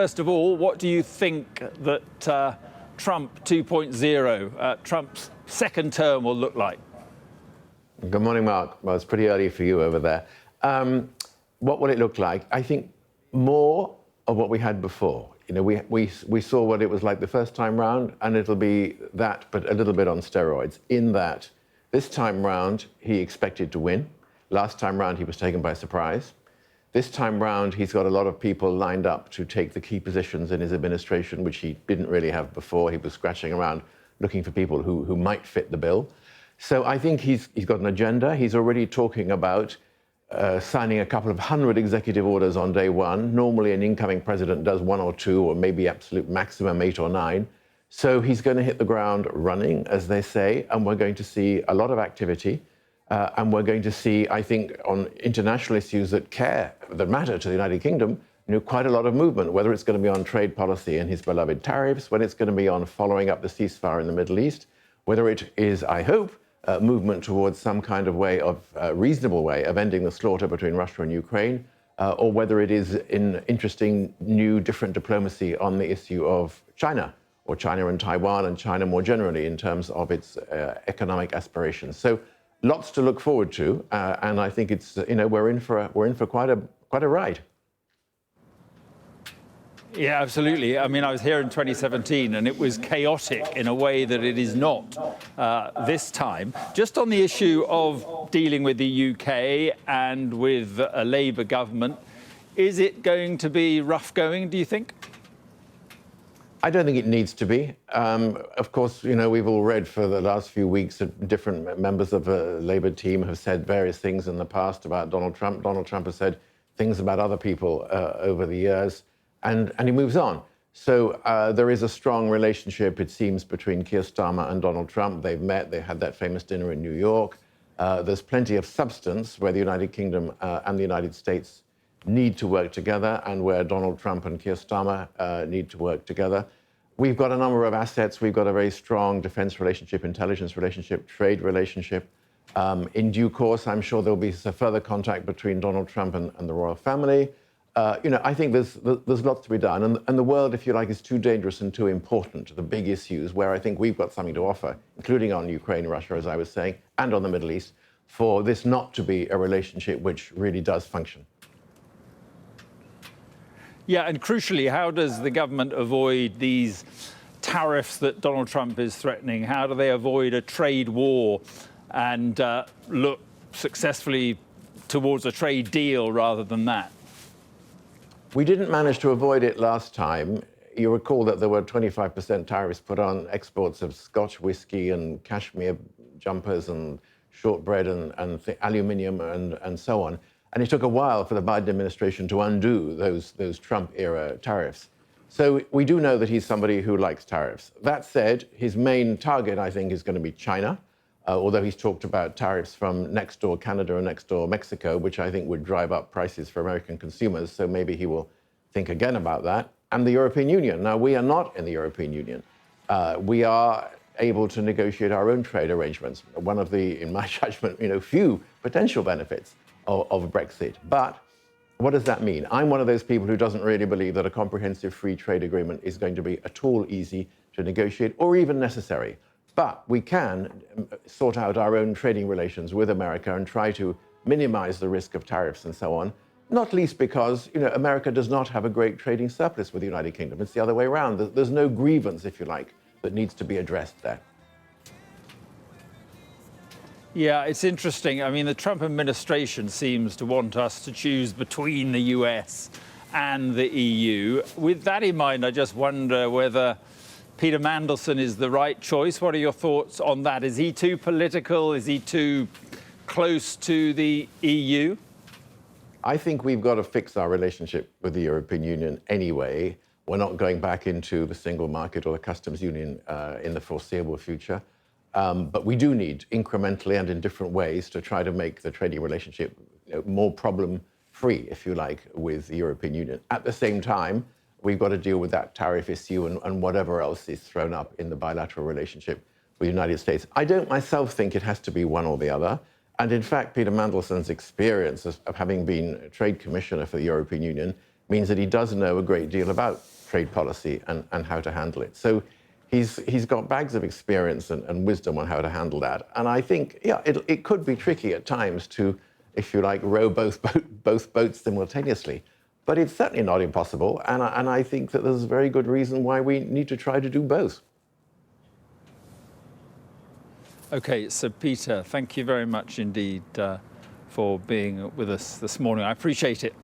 First of all, what do you think that Trump 2.0, Trump's second term, will look like? Good morning, Mark. Well, it's pretty early for you over there. What will it look like? I think more of what we had before. You know, we saw what it was like the first time round, and it'll be that, but a little bit on steroids, in that this time round, he expected to win. Last time round, he was taken by surprise. This time round, he's got a lot of people lined up to take the key positions in his administration, which he didn't really have before. He was scratching around looking for people who might fit the bill. So I think he's got an agenda. He's already talking about signing a couple of hundred executive orders on day one. Normally, an incoming president does 1 or 2, or maybe absolute maximum 8 or 9. So he's going to hit the ground running, as they say, and we're going to see a lot of activity. And we're going to see, I think, on international issues that matter to the United Kingdom, you know, quite a lot of movement, whether it's going to be on trade policy and his beloved tariffs, when it's going to be on following up the ceasefire in the Middle East, whether it is, I hope, movement towards some kind of way of reasonable way of ending the slaughter between Russia and Ukraine, or whether it is in interesting, new, different diplomacy on the issue of China, or China and Taiwan, and China more generally in terms of its economic aspirations. So lots to look forward to, and I think it's, you know, we're in for quite a ride. Yeah, absolutely. I mean, I was here in 2017 and it was chaotic in a way that it is not this time. Just on the issue of dealing with the UK and with a Labour government, is it going to be rough going, do you think? I don't think it needs to be. Of course, you know, we've all read for the last few weeks that different members of the Labour team have said various things in the past about Donald Trump. Donald Trump has said things about other people over the years, and he moves on. So there is a strong relationship, it seems, between Keir Starmer and Donald Trump. They've met, they had that famous dinner in New York. There's plenty of substance where the United Kingdom and the United States need to work together, and where Donald Trump and Keir Starmer need to work together. We've got a number of assets. We've got a very strong defense relationship, intelligence relationship, trade relationship. In due course, I'm sure there'll be some further contact between Donald Trump and the royal family. You know, I think there's lots to be done. And the world, if you like, is too dangerous and too important, the big issues where I think we've got something to offer, including on Ukraine, Russia, as I was saying, and on the Middle East, for this not to be a relationship which really does function. Yeah, and crucially, how does the government avoid these tariffs that Donald Trump is threatening? How do they avoid a trade war and look successfully towards a trade deal rather than that? We didn't manage to avoid it last time. You recall that there were 25% tariffs put on exports of Scotch whiskey and cashmere jumpers and shortbread and aluminium and so on. And it took a while for the Biden administration to undo those Trump-era tariffs. So we do know that he's somebody who likes tariffs. That said, his main target, I think, is going to be China, although he's talked about tariffs from next door Canada and next door Mexico, which I think would drive up prices for American consumers. So maybe he will think again about that. And the European Union. Now, we are not in the European Union. We are able to negotiate our own trade arrangements. One of the, in my judgment, you know, few potential benefits of Brexit. But what does that mean? I'm one of those people who doesn't really believe that a comprehensive free trade agreement is going to be at all easy to negotiate or even necessary. But we can sort out our own trading relations with America and try to minimize the risk of tariffs and so on, not least because, you know, America does not have a great trading surplus with the United Kingdom. It's the other way around. There's no grievance, if you like, that needs to be addressed there. Yeah, it's interesting. I mean, the Trump administration seems to want us to choose between the US and the EU. With that in mind, I just wonder whether Peter Mandelson is the right choice. What are your thoughts on that? Is he too political? Is he too close to the EU? I think we've got to fix our relationship with the European Union anyway. We're not going back into the single market or the customs union in the foreseeable future. But we do need, incrementally and in different ways, to try to make the trading relationship more problem-free, if you like, with the European Union. At the same time, we've got to deal with that tariff issue and whatever else is thrown up in the bilateral relationship with the United States. I don't myself think it has to be one or the other. And in fact, Peter Mandelson's experience of having been Trade Commissioner for the European Union means that he does know a great deal about trade policy and how to handle it. So he's got bags of experience and wisdom on how to handle that. And I think, yeah, it could be tricky at times to, if you like, row both boats simultaneously. But it's certainly not impossible. And I think that there's a very good reason why we need to try to do both. OK, so Peter, thank you very much indeed for being with us this morning. I appreciate it.